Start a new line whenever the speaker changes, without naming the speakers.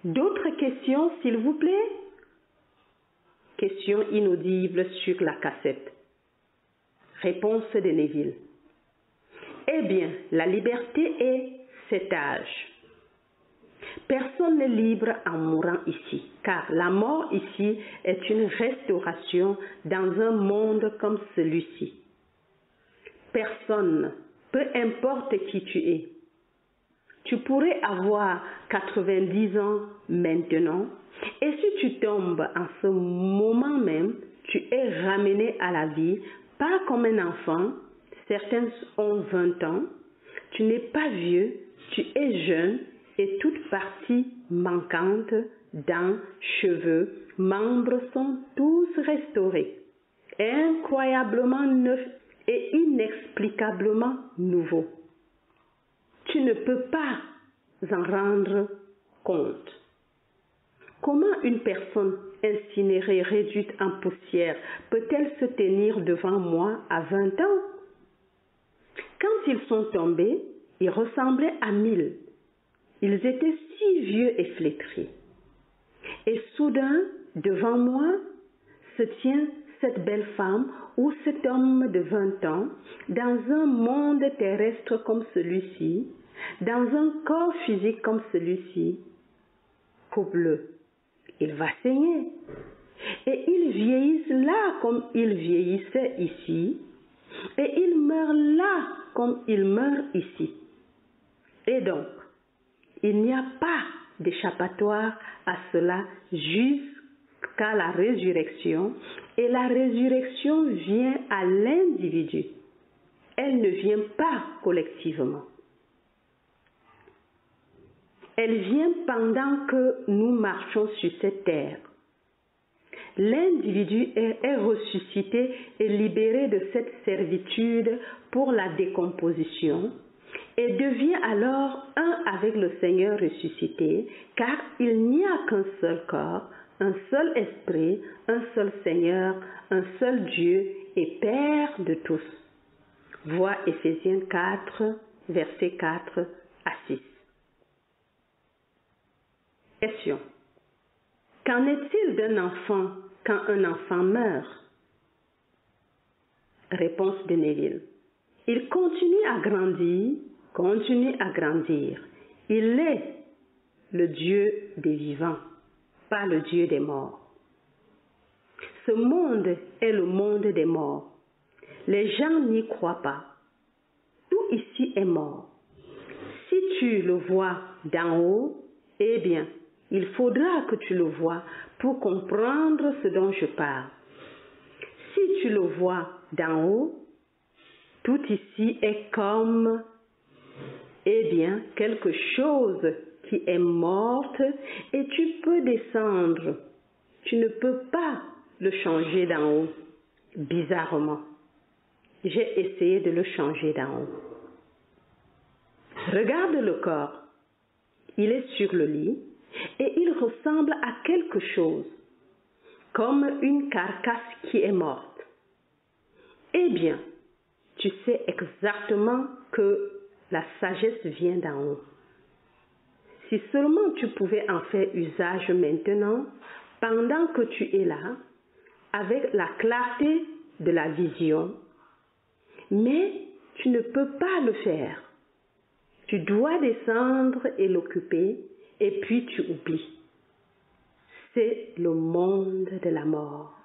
D'autres questions, s'il vous plaît? Question inaudible sur la cassette. Réponse de Neville. Eh bien, la liberté est cet âge. Personne n'est libre en mourant ici, car la mort ici est une restauration dans un monde comme celui-ci. Personne, peu importe qui tu es. Tu pourrais avoir 90 ans maintenant, et si tu tombes en ce moment même, tu es ramené à la vie, pas comme un enfant, certains ont 20 ans, tu n'es pas vieux, tu es jeune, et toute partie manquante, dents, cheveux, membres sont tous restaurés, incroyablement neufs et inexplicablement nouveaux. Tu ne peux pas en rendre compte. Comment une personne incinérée, réduite en poussière, peut-elle se tenir devant moi à 20 ans? Quand ils sont tombés, ils ressemblaient à 1000. Ils étaient si vieux et flétris. Et soudain, devant moi, se tient cette belle femme ou cet homme de 20 ans, dans un monde terrestre comme celui-ci, dans un corps physique comme celui-ci, peau bleue. Il va saigner. Et ils vieillissent là comme ils vieillissaient ici, et ils meurent là comme ils meurent ici. Et donc, il n'y a pas d'échappatoire à cela jusqu'à la résurrection, et la résurrection vient à l'individu. Elle ne vient pas collectivement. Elle vient pendant que nous marchons sur cette terre. L'individu est ressuscité et libéré de cette servitude pour la décomposition et devient alors un avec le Seigneur ressuscité, car il n'y a qu'un seul corps, un seul esprit, un seul Seigneur, un seul Dieu et Père de tous. Vois Éphésiens 4, versets 4 à 6. Question. Qu'en est-il d'un enfant quand un enfant meurt? Réponse de Neville. Il continue à grandir. Il est le Dieu des vivants, pas le Dieu des morts. Ce monde est le monde des morts. Les gens n'y croient pas. Tout ici est mort. Si tu le vois d'en haut, eh bien, il faudra que tu le vois pour comprendre ce dont je parle. Si tu le vois d'en haut, tout ici est comme, eh bien, quelque chose qui est morte et tu peux descendre. Tu ne peux pas le changer d'en haut, bizarrement. J'ai essayé de le changer d'en haut. Regarde le corps. Il est sur le lit et il ressemble à quelque chose, comme une carcasse qui est morte. Eh bien, tu sais exactement que la sagesse vient d'en haut. Si seulement tu pouvais en faire usage maintenant, pendant que tu es là, avec la clarté de la vision, mais tu ne peux pas le faire. Tu dois descendre et l'occuper, et puis tu oublies. C'est le monde de la mort.